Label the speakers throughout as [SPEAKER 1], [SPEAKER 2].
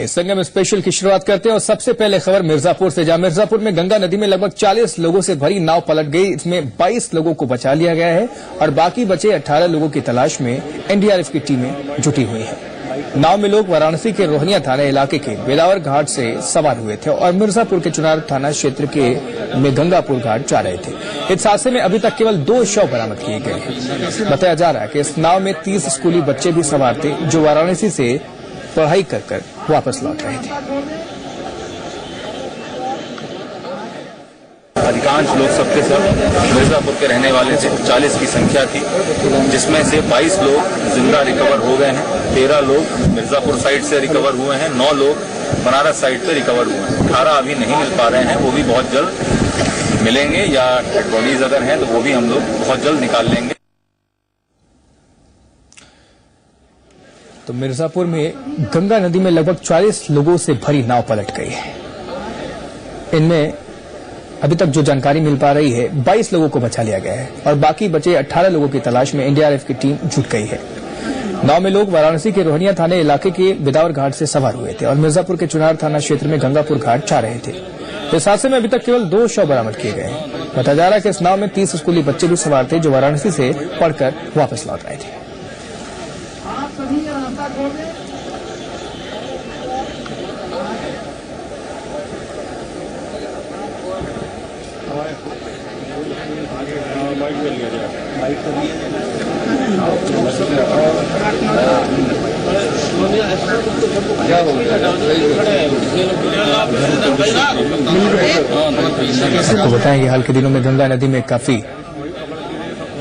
[SPEAKER 1] संगम special की शुरुआत करते हैं और सबसे पहले खबर मिर्जापुर से, जहां मिर्जापुर में गंगा नदी में लगभग 40 लोगों से भरी नाव पलट गई। इसमें 22 लोगों को बचा लिया गया है और बाकी बचे 18 लोगों की तलाश में एनडीआरएफ की टीमें जुटी हुई हैं। नाव में लोग वाराणसी के रोहनिया थाना इलाके के बेदावर घाट से सवार हुए थे और मिर्जापुर के चुनार थाना क्षेत्र के में गंगापुर घाट जा रहे थे। इस हादसे में अभी तक केवल 2 शव बरामद किए गए हैं। बताया जा रहा है कि इस नाव में 30 स्कूली बच्चे भी सवार थे जो वाराणसी से पढ़ाई कर वापस लौट रहे थे।
[SPEAKER 2] अधिकांश लोग सबके सब मिर्जापुर के रहने वाले थे। 40 की संख्या थी, जिसमें से 22 लोग जिंदा रिकवर हो गए हैं, 13 लोग मिर्जापुर साइड से रिकवर हुए हैं, 9 लोग बनारस साइड से रिकवर हुए हैं। 18 अभी नहीं मिल पा रहे हैं, वो भी बहुत जल्द मिलेंगे या डेड बॉडीज अगर हैं तो वो भी हम लोग बहुत जल्द निकाल लेंगे।
[SPEAKER 1] तो मिर्जापुर में गंगा नदी में लगभग 40 लोगों से भरी नाव पलट गई है। इनमें अभी तक जो जानकारी मिल पा रही है 22 लोगों को बचा लिया गया है और बाकी बचे 18 लोगों की तलाश में एनडीआरएफ की टीम जुट गई है। नाव में लोग वाराणसी के रोहनिया थाने इलाके के बेदावर घाट से सवार हुए थे और मिर्जापुर के चुनार थाना क्षेत्र में गंगापुर घाट जा रहे थे। इस हादसे में अभी तक केवल 2 शव बरामद किए गए हैं। बताया जा रहा है कि इस नाव में 30 स्कूली बच्चे भी सवार थे जो वाराणसी से पढ़कर वापस लौट रहे थे। आपको बताएं कि हाल के दिनों में गंगा नदी में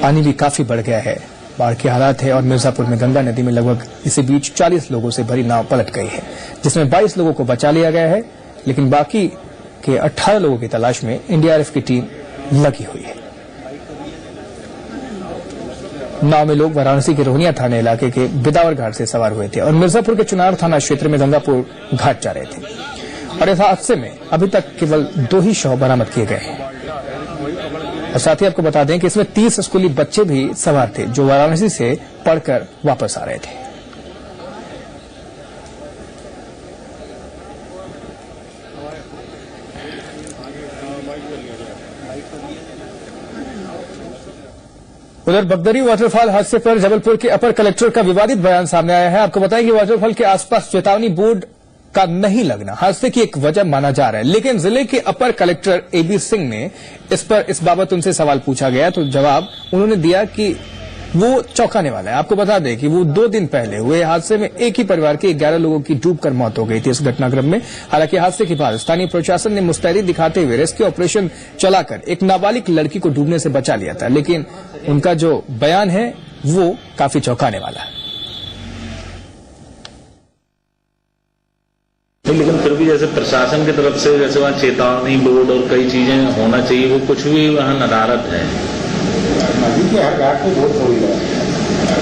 [SPEAKER 1] पानी भी काफी बढ़ गया है। बाढ़ के हालात है और मिर्जापुर में गंगा नदी में लगभग इसी बीच 40 लोगों से भरी नाव पलट गई है, जिसमें 22 लोगों को बचा लिया गया है, लेकिन बाकी के 18 लोगों की तलाश में एनडीआरएफ की टीम लगी हुई है। नाव में लोग वाराणसी के रोहनिया थाना इलाके के बेदावर घाट से सवार हुए थे और मिर्जापुर के चुनार थाना क्षेत्र में गंगापुर घाट जा रहे थे और इस हादसे में अभी तक केवल 2 ही शव बरामद किए गए हैं। और साथ ही आपको बता दें कि इसमें 30 स्कूली बच्चे भी सवार थे जो वाराणसी से पढ़कर वापस आ रहे थे। उधर बगदरी वाटरफॉल हादसे पर जबलपुर के अपर कलेक्टर का विवादित बयान सामने आया है। आपको बताएं कि वाटरफॉल के आसपास चेतावनी बोर्ड का नहीं लगना हादसे की एक वजह माना जा रहा है, लेकिन जिले के अपर कलेक्टर एबी सिंह ने इस बाबत उनसे सवाल पूछा गया तो जवाब उन्होंने दिया कि वो चौंकाने वाला है। आपको बता दें कि वो 2 दिन पहले हुए हादसे में एक ही परिवार के 11 लोगों की डूबकर मौत हो गई थी इस घटनाक्रम में। हालांकि हादसे के बाद स्थानीय प्रशासन ने मुस्तैदी दिखाते हुए रेस्क्यू ऑपरेशन चलाकर एक नाबालिग लड़की को डूबने से बचा लिया था, लेकिन उनका जो बयान है वो काफी चौंकाने वाला है।
[SPEAKER 3] लेकिन फिर भी जैसे प्रशासन की तरफ से जैसे वहाँ चेतावनी बोर्ड और कई चीजें होना चाहिए, वो कुछ भी वहाँ नदारद है।
[SPEAKER 4] नदी के हर घाट को बहुत सुविधा है,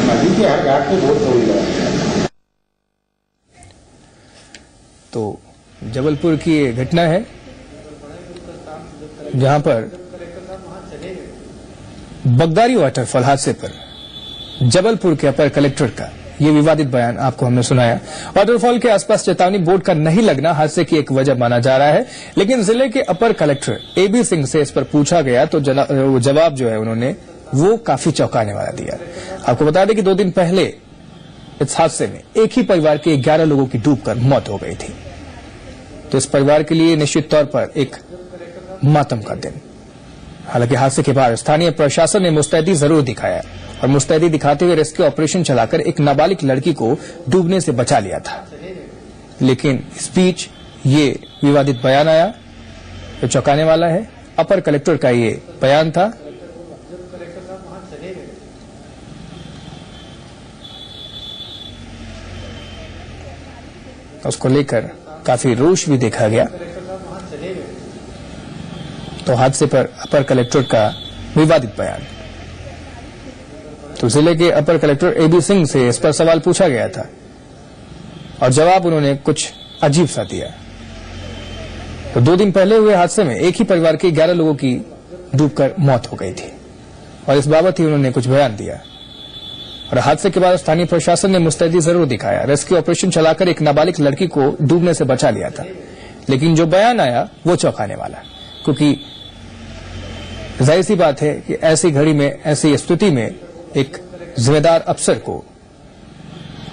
[SPEAKER 4] नदी के हर घाट को बहुत सुविधा है।
[SPEAKER 1] तो जबलपुर की ये घटना है जहां पर बगदारी वाटरफॉल हादसे पर जबलपुर के अपर कलेक्टर का ये विवादित बयान आपको हमने सुनाया। वाटरफॉल के आसपास चेतावनी बोर्ड का नहीं लगना हादसे की एक वजह माना जा रहा है, लेकिन जिले के अपर कलेक्टर एबी सिंह से इस पर पूछा गया तो जवाब जो है उन्होंने वो काफी चौंकाने वाला दिया। आपको बता दें कि 2 दिन पहले इस हादसे में एक ही परिवार के 11 लोगों की डूबकर मौत हो गई थी। तो इस परिवार के लिए निश्चित तौर पर एक मातम का दिन। हालांकि हादसे के बाद स्थानीय प्रशासन ने मुस्तैदी जरूर दिखाया और मुस्तैदी दिखाते हुए रेस्क्यू ऑपरेशन चलाकर एक नाबालिग लड़की को डूबने से बचा लिया था, लेकिन इस बीच ये विवादित बयान आया जो चौंकाने वाला है। अपर कलेक्टर का ये बयान था। उसको लेकर काफी रोष भी देखा गया। तो हादसे पर अपर कलेक्टर का विवादित बयान। तो जिले के अपर कलेक्टर एबी सिंह से इस पर सवाल पूछा गया था और जवाब उन्होंने कुछ अजीब सा दिया। तो 2 दिन पहले हुए हादसे में एक ही परिवार के 11 लोगों की डूबकर मौत हो गई थी और इस बाबत ही उन्होंने कुछ बयान दिया और हादसे के बाद स्थानीय प्रशासन ने मुस्तैदी जरूर दिखाया। रेस्क्यू ऑपरेशन चलाकर एक नाबालिग लड़की को डूबने से बचा लिया था, लेकिन जो बयान आया वो चौंकाने वाला, क्योंकि जाहिर सी बात है कि ऐसी घड़ी में, ऐसी स्थिति में एक जिम्मेदार अफसर को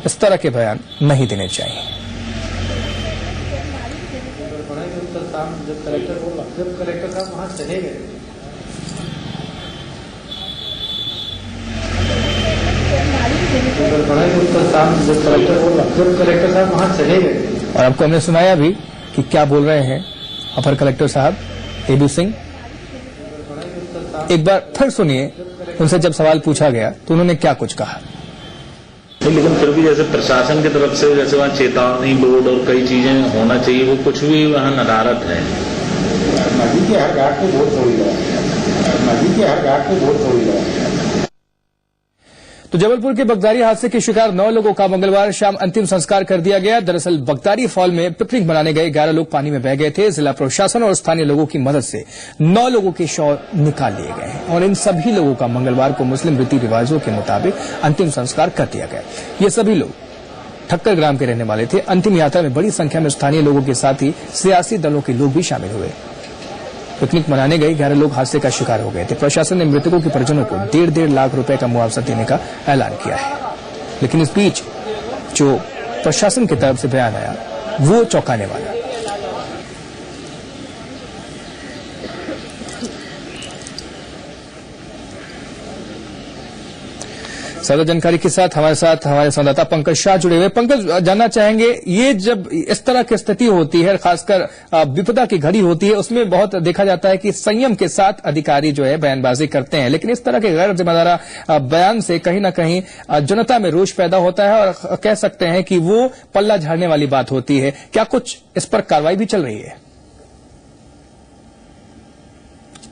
[SPEAKER 1] इस तरह के बयान नहीं देने चाहिए।
[SPEAKER 4] जब कलेक्टर साहब वहां चले गए, जब कलेक्टर साहब वहां चले गए,
[SPEAKER 1] और आपको हमने सुनाया भी कि क्या बोल रहे हैं अपर कलेक्टर साहब एबी सिंह। एक बार फिर सुनिए, उनसे जब सवाल पूछा गया तो उन्होंने क्या कुछ कहा।
[SPEAKER 3] लेकिन फिर भी जैसे प्रशासन की तरफ से जैसे वहाँ चेतावनी बोर्ड और कई चीजें होना चाहिए, वो कुछ भी वहाँ नदारद है।
[SPEAKER 4] नदी के हर घाट पे बहुत सुविधा है, नदी के हर घाट पे बहुत सुविधा है।
[SPEAKER 1] तो जबलपुर के बगदारी हादसे के शिकार 9 लोगों का मंगलवार शाम अंतिम संस्कार कर दिया गया। दरअसल बगदारी फॉल में पिकनिक मनाने गए 11 लोग पानी में बह गए थे। जिला प्रशासन और स्थानीय लोगों की मदद से 9 लोगों के शव निकाल लिए गए हैं और इन सभी लोगों का मंगलवार को मुस्लिम रीति रिवाजों के मुताबिक अंतिम संस्कार कर दिया गया। ये सभी लोग ठक्कर ग्राम के रहने वाले थे। अंतिम यात्रा में बड़ी संख्या में स्थानीय लोगों के साथ ही सियासी दलों के लोग भी शामिल हुए। पिकनिक मनाने गए 11 लोग हादसे का शिकार हो गए थे। प्रशासन ने मृतकों के परिजनों को 1.5 लाख रुपए का मुआवजा देने का ऐलान किया है, लेकिन इस बीच जो प्रशासन की तरफ से बयान आया वो चौंकाने वाला। ज्यादा जानकारी के साथ हमारे संवाददाता पंकज शाह जुड़े हुए। पंकज, जानना चाहेंगे, ये जब इस तरह की स्थिति होती है, खासकर विपदा की घड़ी होती है, उसमें बहुत देखा जाता है कि संयम के साथ अधिकारी जो है बयानबाजी करते हैं, लेकिन इस तरह के गैर जिम्मेदार बयान से कहीं न कहीं जनता में रोष पैदा होता है और कह सकते हैं कि वो पल्ला झाड़ने वाली बात होती है। क्या कुछ इस पर कार्रवाई भी चल रही है?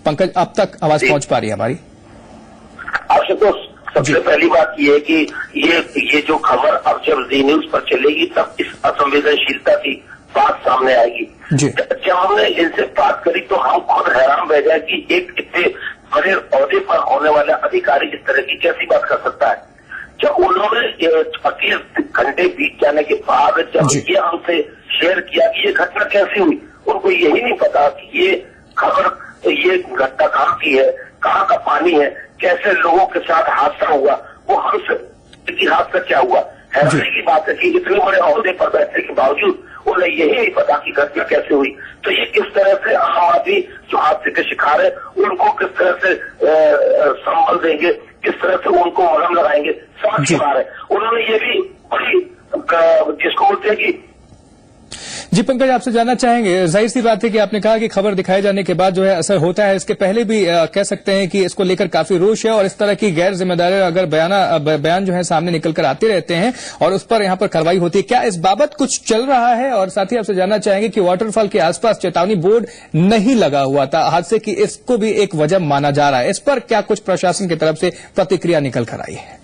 [SPEAKER 1] पंकज, अब तक आवाज पहुंच पा रही है हमारी?
[SPEAKER 5] आपसे तो सबसे पहली बात यह है कि ये जो खबर अब जब जी न्यूज पर चलेगी तब इस असंवेदनशीलता की बात सामने आएगी। जब हमने इनसे बात करी तो हम खुद हैरान रह गए कि एक इतने बड़े ओहदे पर होने वाला अधिकारी इस तरह की कैसी बात कर सकता है। जब उन्होंने 25 घंटे बीत जाने के बाद जब ये हमसे शेयर किया कि ये घटना कैसी हुई, उनको यही नहीं पता कि ये खबर, ये घटना कहाँ की है, कहाँ का पानी है, कैसे लोगों के साथ हादसा हुआ, वो हमसे इतिहास का क्या हुआ। हैरानी की बात है कि इतने बड़े ओहदे पर बैठने के बावजूद उन्हें यही नहीं पता कि घटना कैसे हुई। तो ये किस तरह से आम आदमी जो हादसे के शिकार है उनको किस तरह से संबल देंगे, किस तरह से उनको मलहम लगाएंगे, समझ के बाहर है। उन्होंने ये भी बड़ी जिसको बोलते हैं कि
[SPEAKER 1] जी पंकज, आपसे जानना चाहेंगे, जाहिर सी बात है कि आपने कहा कि खबर दिखाए जाने के बाद जो है असर होता है, इसके पहले भी कह सकते हैं कि इसको लेकर काफी रोष है और इस तरह की गैर जिम्मेदारी अगर बयान जो है सामने निकल कर आते रहते हैं और उस पर यहां पर कार्रवाई होती है, क्या इस बाबत कुछ चल रहा है? और साथ ही आपसे जानना चाहेंगे कि वाटरफॉल के आसपास चेतावनी बोर्ड नहीं लगा हुआ था हादसे की, इसको भी एक वजह माना जा रहा है, इस पर क्या कुछ प्रशासन की तरफ से प्रतिक्रिया निकल कर आई है?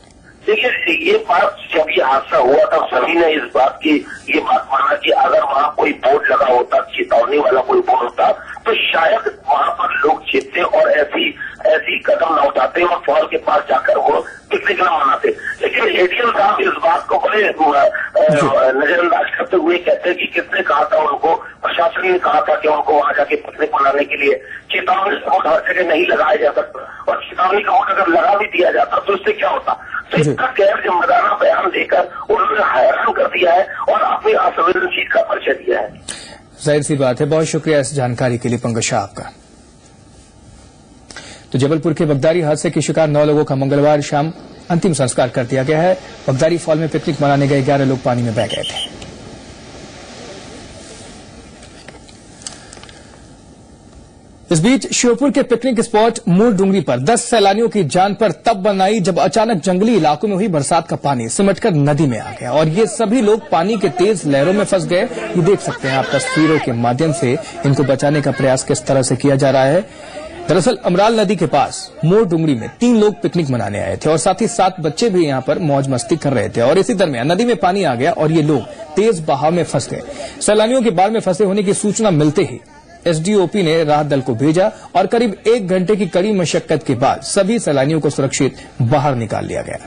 [SPEAKER 5] देखिए, ये बात जब ये हादसा हुआ था सभी ने इस बात की ये बात माना कि अगर वहाँ कोई बोर्ड लगा होता, चेतावनी वाला कोई बोर्ड होता, तो शायद वहाँ पर लोग चेतते और ऐसी कदम न उठाते और फॉल के पास जाकर वो पिकनिक न मनाते। लेकिन एडीएम साहब इस बात को बड़े नजरअंदाज करते हुए कहते हैं कि किसने कहा था उनको, प्रशासन ने कहा था कि उनको वहाँ जाके पिकनिक मनाने के लिए चेतावनी का बोर्ड हर जगह नहीं लगाया जा सकता, और चेतावनी का बोर्ड अगर लगा भी दिया जाता तो इससे क्या होता। तो इसका गैर जिम्मेदाराना बयान देकर उन्होंने हैरान कर दिया है और अपनी असंवेदनशील का परिचय दिया है।
[SPEAKER 1] जाहिर सी बात है। बहुत शुक्रिया इस जानकारी के लिए पंकज शाह आपका। तो जबलपुर के बगदारी हादसे के शिकार 9 लोगों का मंगलवार शाम अंतिम संस्कार कर दिया गया है। बगदारी फॉल में पिकनिक मनाने गए 11 लोग पानी में बह गए थे। इस बीच श्योपुर के पिकनिक स्पॉट मूर डूंगरी पर 10 सैलानियों की जान पर तब बन आई जब अचानक जंगली इलाकों में हुई बरसात का पानी सिमटकर नदी में आ गया और ये सभी लोग पानी के तेज लहरों में फंस गए। ये देख सकते हैं आप तस्वीरों के माध्यम से इनको बचाने का प्रयास किस तरह से किया जा रहा है। दरअसल अमराल नदी के पास मोर डूंगरी में 3 लोग पिकनिक मनाने आए थे और साथ ही 7 बच्चे भी यहां पर मौज मस्ती कर रहे थे और इसी दरमियान नदी में पानी आ गया और ये लोग तेज बहाव में फंस गए। सैलानियों के बाढ़ में फंसे होने की सूचना मिलते ही एसडीओपी ने राहत दल को भेजा और करीब 1 घंटे की कड़ी मशक्कत के बाद सभी सैलानियों को सुरक्षित बाहर निकाल लिया गया।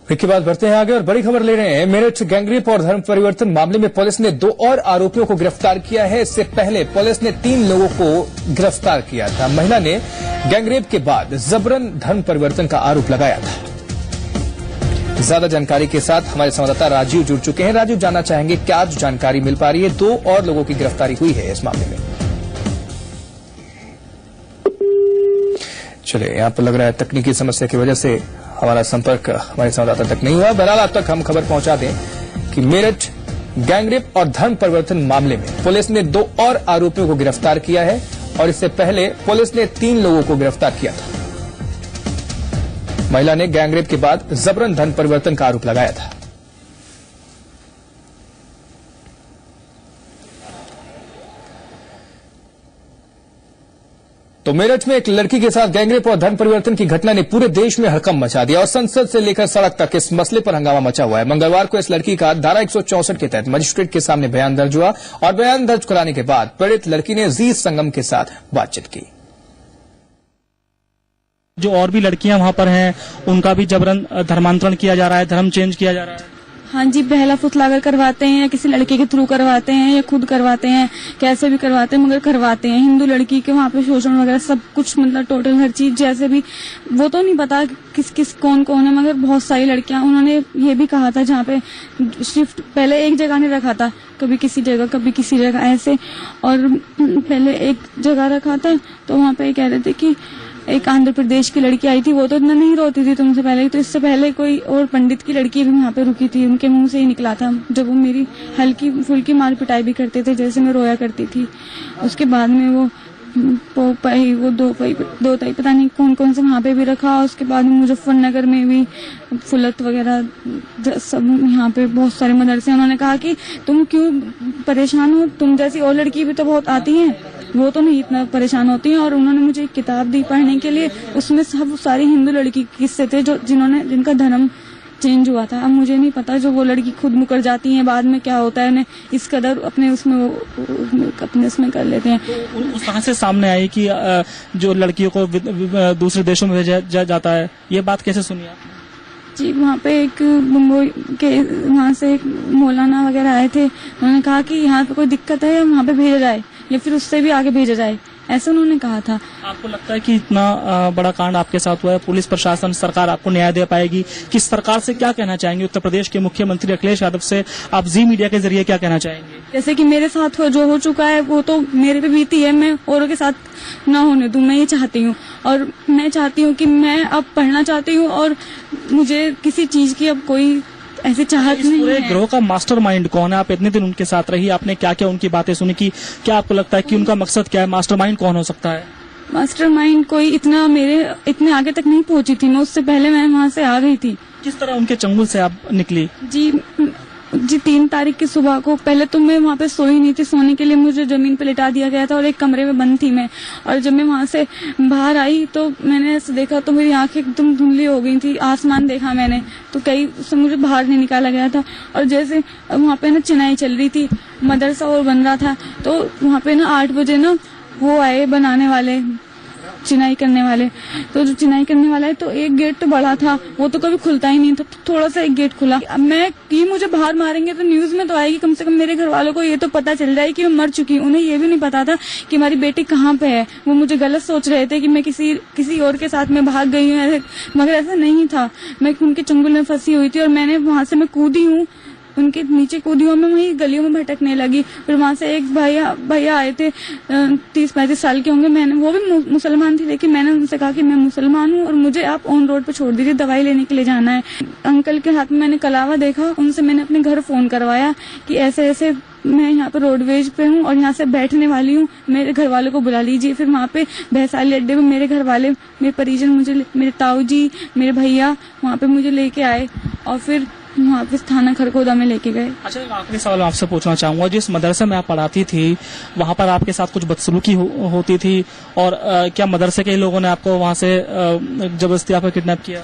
[SPEAKER 1] इसके बाद बढ़ते हैं आगे और बड़ी खबर ले रहे हैं। मेरठ गैंगरेप और धर्म परिवर्तन मामले में पुलिस ने 2 और आरोपियों को गिरफ्तार किया है। इससे पहले पुलिस ने 3 लोगों को गिरफ्तार किया था। महिला ने गैंगरेप के बाद जबरन धर्म परिवर्तन का आरोप लगाया था। ज्यादा जानकारी के साथ हमारे संवाददाता राजीव जुड़ चुके हैं। राजीव, जानना चाहेंगे क्या जानकारी मिल पा रही है? 2 और लोगों की गिरफ्तारी हुई है इस मामले में। चलिए, यहां पर लग रहा है तकनीकी समस्या की वजह से हमारा संपर्क हमारे संवाददाता तक नहीं हुआ। बहरहाल अब तक हम खबर पहुंचा दें कि मेरठ गैंगरेप और धर्म परिवर्तन मामले में पुलिस ने 2 और आरोपियों को गिरफ्तार किया है और इससे पहले पुलिस ने 3 लोगों को गिरफ्तार किया था। महिला ने गैंगरेप के बाद जबरन धर्म परिवर्तन का आरोप लगाया था। तो मेरठ में एक लड़की के साथ गैंगरेप और धर्म परिवर्तन की घटना ने पूरे देश में हड़कंप मचा दिया और संसद से लेकर सड़क तक इस मसले पर हंगामा मचा हुआ है। मंगलवार को इस लड़की का धारा 164 के तहत मजिस्ट्रेट के सामने बयान दर्ज हुआ और बयान दर्ज कराने के बाद पीड़ित लड़की ने जी संगम के साथ बातचीत की।
[SPEAKER 6] जो और भी लड़कियां वहां पर हैं, उनका भी जबरन धर्मांतरण किया जा रहा है, धर्म चेंज किया जा रहा है।
[SPEAKER 7] हाँ जी, पहला फुसलागर करवाते हैं या किसी लड़के के थ्रू करवाते हैं या खुद करवाते हैं, कैसे भी करवाते हैं मगर करवाते हैं। हिंदू लड़की के वहाँ पे शोषण वगैरह सब कुछ, मतलब टोटल हर चीज, जैसे भी वो तो नहीं पता किस कौन कौन है, मगर बहुत सारी लड़कियां। उन्होंने ये भी कहा था जहाँ पे शिफ्ट पहले एक जगह नहीं रखा था, कभी किसी जगह कभी किसी जगह ऐसे, और पहले एक जगह रखा था तो वहाँ पे कह रहे थे कि एक आंध्र प्रदेश की लड़की आई थी, वो तो इतना नहीं रोती थी तुमसे पहले, तो इससे पहले कोई और पंडित की लड़की भी वहाँ पे रुकी थी, उनके मुंह से ही निकला था जब वो मेरी हल्की फुल्की मार पिटाई भी करते थे जैसे मैं रोया करती थी। उसके बाद में वो दो ताई पता नहीं कौन कौन से वहाँ पे भी रखा। उसके बाद में मुजफ्फरनगर में भी फुलत वगैरह सब, यहाँ पे बहुत सारे मदरसे। उन्होंने कहा कि तुम क्यों परेशान हो, तुम जैसी और लड़की भी तो बहुत आती हैं, वो तो नहीं इतना परेशान होती हैं। और उन्होंने मुझे एक किताब दी पढ़ने के लिए, उसमें सब सारी हिंदू लड़की के किस्से थे जिनका धर्म चेंज हुआ था। अब मुझे नहीं पता जो वो लड़की खुद मुकर जाती हैं बाद में क्या होता है, उन्हें इस कदर अपने उसमें कर लेते हैं।
[SPEAKER 6] उस तरह से सामने आई कि जो लड़कियों को दूसरे देशों में भेजा जाता है, ये बात कैसे सुनी आपने?
[SPEAKER 7] जी, वहाँ पे एक मुंबई के वहाँ से एक मौलाना वगैरह आए थे, उन्होंने कहा कि यहाँ पे कोई दिक्कत है वहाँ पे भेजा जाए या फिर उससे भी आगे भेजा जाए, ऐसा उन्होंने कहा था।
[SPEAKER 6] आपको लगता है कि इतना बड़ा कांड आपके साथ हुआ है, पुलिस प्रशासन सरकार आपको न्याय दे पाएगी? किस सरकार से क्या कहना चाहेंगे? उत्तर प्रदेश के मुख्यमंत्री अखिलेश यादव से आप जी मीडिया के जरिए क्या कहना चाहेंगे?
[SPEAKER 7] जैसे कि मेरे साथ जो हो चुका है वो तो मेरे पे बीती है, मैं औरों के साथ न होने दूं, मैं ये चाहती हूँ। और मैं चाहती हूँ कि मैं अब पढ़ना चाहती हूँ और मुझे किसी चीज की अब कोई ऐसी चाहत नहीं है।
[SPEAKER 6] पूरे गिरोह का मास्टरमाइंड कौन है? आप इतने दिन उनके साथ रही, आपने क्या क्या उनकी बातें सुनी कि क्या आपको लगता है कि उनका मकसद क्या है? मास्टरमाइंड कौन हो सकता है?
[SPEAKER 7] मास्टरमाइंड कोई इतने आगे तक नहीं पहुंची थी मैं, उससे पहले मैं वहाँ से आ गई थी।
[SPEAKER 6] किस तरह उनके चंगुल से आप निकली?
[SPEAKER 7] जी 3 तारीख की सुबह को, पहले तो मैं वहाँ पे सोई नहीं थी, सोने के लिए मुझे जमीन पे लिटा दिया गया था और एक कमरे में बंद थी मैं। और जब मैं वहाँ से बाहर आई तो मैंने ऐसे देखा तो मेरी आंखें एकदम धुंधली हो गई थी, आसमान देखा मैंने तो कहीं से मुझे बाहर नहीं निकाला गया था। और जैसे वहाँ पे ना चिनाई चल रही थी, मदरसा और बन रहा था, तो वहाँ पे ना 8 बजे ना वो आए बनाने वाले, चिनाई करने वाले। तो जो चिनाई करने वाला है तो एक गेट तो बड़ा था, वो तो कभी खुलता ही नहीं था, तो थोड़ा सा एक गेट खुला। अब मैं कि मुझे बाहर मारेंगे तो न्यूज में तो आएगी, कम से कम मेरे घर वालों को ये तो पता चल जाए कि मैं मर चुकी हूँ। उन्हें ये भी नहीं पता था कि हमारी बेटी कहाँ पे है। वो मुझे गलत सोच रहे थे कि मैं किसी और के साथ में भाग गई हूँ, मगर ऐसा नहीं था। मैं उनके चंगुल में फंसी हुई थी और मैंने वहां से मैं कूदी हूँ, उनके नीचे कूदी हूँ मैं, वहीं गलियों में भटकने लगी। फिर वहां से एक भैया आए थे, 30-35 साल के होंगे, मैंने वो भी मुसलमान थी, लेकिन मैंने उनसे कहा कि मैं मुसलमान हूँ और मुझे आप ऑन रोड पे छोड़ दीजिए, दवाई लेने के लिए जाना है। अंकल के हाथ में मैंने कलावा देखा, उनसे मैंने अपने घर फोन करवाया कि ऐसे ऐसे मैं यहाँ पे रोडवेज पे हूँ और यहाँ से बैठने वाली हूँ, मेरे घर वालों को बुला लीजिए। फिर वहाँ पे भैंसाली अड्डे पे मेरे घर वाले, मेरे परिजन, मुझे मेरे ताऊ जी, मेरे भैया वहाँ पे मुझे लेके आए और फिर वहाँ पे थाना खरगोदा में लेके गए।
[SPEAKER 6] अच्छा, एक आखिरी सवाल आपसे पूछना चाहूंगा, जिस मदरसे में आप पढ़ाती थी वहाँ पर आपके साथ कुछ बदसलूकी होती थी और क्या मदरसे के लोगों ने आपको वहाँ से जबरदस्ती आपको किडनैप किया?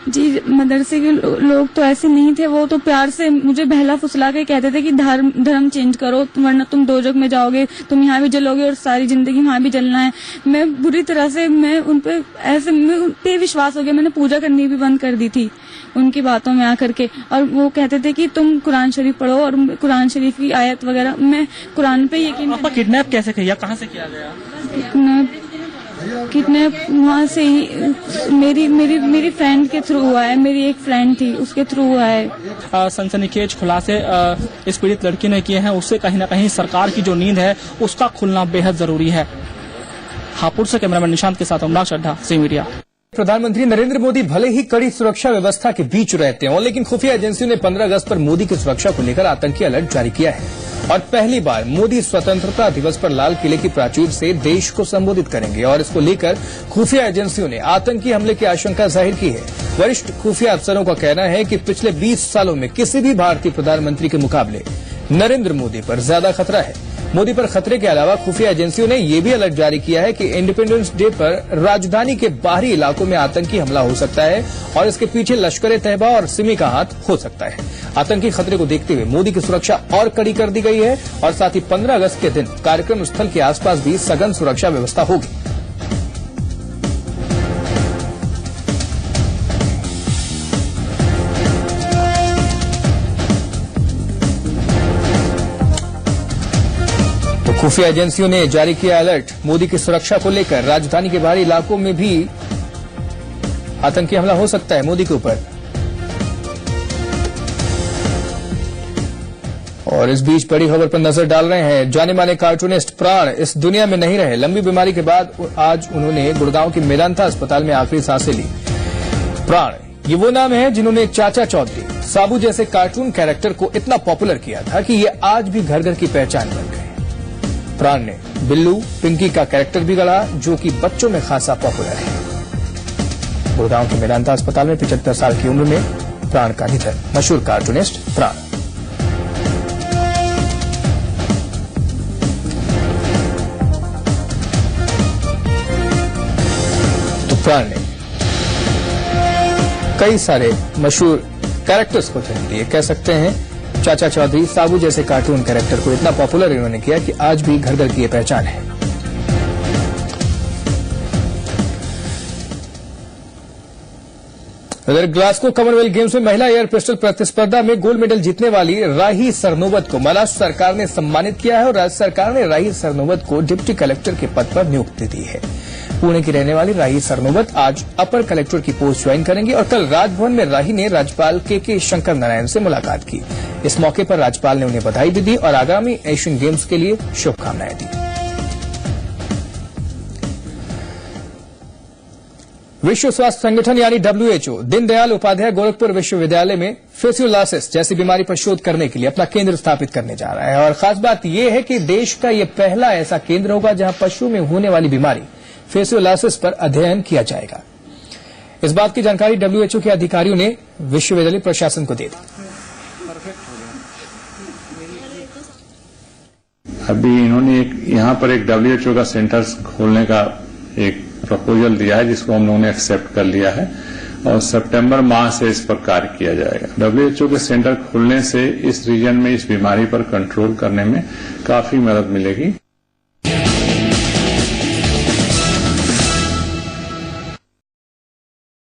[SPEAKER 7] जी, मदरसे के लोग तो ऐसे नहीं थे, वो तो प्यार से मुझे बहला फुसला के कहते थे कि धर्म चेंज करो, वरना तुम दोजख में जाओगे, तुम यहाँ भी जलोगे और सारी जिंदगी वहाँ भी जलना है। मैं बुरी तरह से मैं उन पे विश्वास हो गया, मैंने पूजा करनी भी बंद कर दी थी उनकी बातों में आकर के। और वो कहते थे कि तुम कुरान शरीफ पढ़ो और कुरान शरीफ की आयत वगैरह। मैं कुरान पे यकीन।
[SPEAKER 6] आपका किडनैप कैसे किया, कहाँ से किया गया?
[SPEAKER 7] किडनैप वहाँ से ही मेरी फ्रेंड के थ्रू हुआ है। मेरी एक फ्रेंड थी, उसके थ्रू हुआ है।
[SPEAKER 6] सनसनीखेज खुलासे इस पीड़ित लड़की ने किए हैं, उससे कहीं न कहीं सरकार की जो नींद है उसका खुलना बेहद जरूरी है। हापुड़ से कैमरामैन निशांत के साथ अनुराग चड्ढा, सी मीडिया।
[SPEAKER 1] प्रधानमंत्री नरेंद्र मोदी भले ही कड़ी सुरक्षा व्यवस्था के बीच रहते हों, लेकिन खुफिया एजेंसियों ने 15 अगस्त पर मोदी की सुरक्षा को लेकर आतंकी अलर्ट जारी किया है और पहली बार मोदी स्वतंत्रता दिवस पर लाल किले की प्राचीर से देश को संबोधित करेंगे और इसको लेकर खुफिया एजेंसियों ने आतंकी हमले की आशंका जाहिर की है। वरिष्ठ खुफिया अफसरों का कहना है कि पिछले 20 सालों में किसी भी भारतीय प्रधानमंत्री के मुकाबले नरेंद्र मोदी पर ज्यादा खतरा है। मोदी पर खतरे के अलावा खुफिया एजेंसियों ने यह भी अलर्ट जारी किया है कि इंडिपेंडेंस डे पर राजधानी के बाहरी इलाकों में आतंकी हमला हो सकता है और इसके पीछे लश्कर-ए-तैयबा और सिमी का हाथ हो सकता है। आतंकी खतरे को देखते हुए मोदी की सुरक्षा और कड़ी कर दी गई है और साथ ही 15 अगस्त के दिन कार्यक्रम स्थल के आसपास भी सघन सुरक्षा व्यवस्था होगी। खुफिया एजेंसियों ने जारी किया अलर्ट। मोदी की सुरक्षा को लेकर राजधानी के बाहरी इलाकों में भी आतंकी हमला हो सकता है मोदी के ऊपर। और इस बीच बड़ी खबर पर नजर डाल रहे हैं। जाने माने कार्टूनिस्ट प्राण इस दुनिया में नहीं रहे। लंबी बीमारी के बाद आज उन्होंने गुड़गांव के मेदांता अस्पताल में आखिरी सांसें ली। प्राण, ये वो नाम है जिन्होंने चाचा चौधरी, साबू जैसे कार्टून कैरेक्टर को इतना पॉपुलर किया था कि ये आज भी घर घर की पहचान बन गए। प्राण ने बिल्लू, पिंकी का कैरेक्टर भी गढ़ा जो कि बच्चों में खासा पॉपुलर है। गुड़गांव के मेदांता अस्पताल में 75 साल की उम्र में प्राण का निधन। मशहूर कार्टूनिस्ट प्राण। तो प्राण ने कई सारे मशहूर कैरेक्टर्स को जन्म दिए। कह सकते हैं चाचा चौधरी, साबू जैसे कार्टून कैरेक्टर को इतना पॉपुलर इन्होंने किया कि आज भी घर घर की ये पहचान है। उधर ग्लासगो कॉमनवेल्थ गेम्स में महिला एयर पिस्टल प्रतिस्पर्धा में गोल्ड मेडल जीतने वाली राही सरनोबत को महाराष्ट्र सरकार ने सम्मानित किया है और राज्य सरकार ने राही सरनोबत को डिप्टी कलेक्टर के पद पर नियुक्ति दी है। पुणे की रहने वाली राही सरनोबत आज अपर कलेक्टर की पोस्ट ज्वाइन करेंगी और कल राजभवन में राही ने राज्यपाल के शंकर नारायण से मुलाकात की। इस मौके पर राज्यपाल ने उन्हें बधाई भी दी और आगामी एशियन गेम्स के लिए शुभकामनाएं दी। विश्व स्वास्थ्य संगठन यानी WHO दीनदयाल उपाध्याय गोरखपुर विश्वविद्यालय में फेसियोलासिस जैसी बीमारी पर शोध करने के लिए अपना केंद्र स्थापित करने जा रहा है और खास बात यह है कि देश का यह पहला ऐसा केंद्र होगा जहां पशुओं में होने वाली बीमारी फेसियोलासिस पर अध्ययन किया जाएगा। इस बात की जानकारी WHO के अधिकारियों ने विश्वविद्यालय प्रशासन को दे दी।
[SPEAKER 8] अभी इन्होंने यहाँ पर एक WHO का सेंटर खोलने का एक प्रपोजल दिया है जिसको हम लोगों ने एक्सेप्ट कर लिया है और सितंबर माह से इस पर कार्य किया जाएगा। WHO के सेंटर खोलने से इस रीजन में इस बीमारी पर कंट्रोल करने में काफी मदद मिलेगी।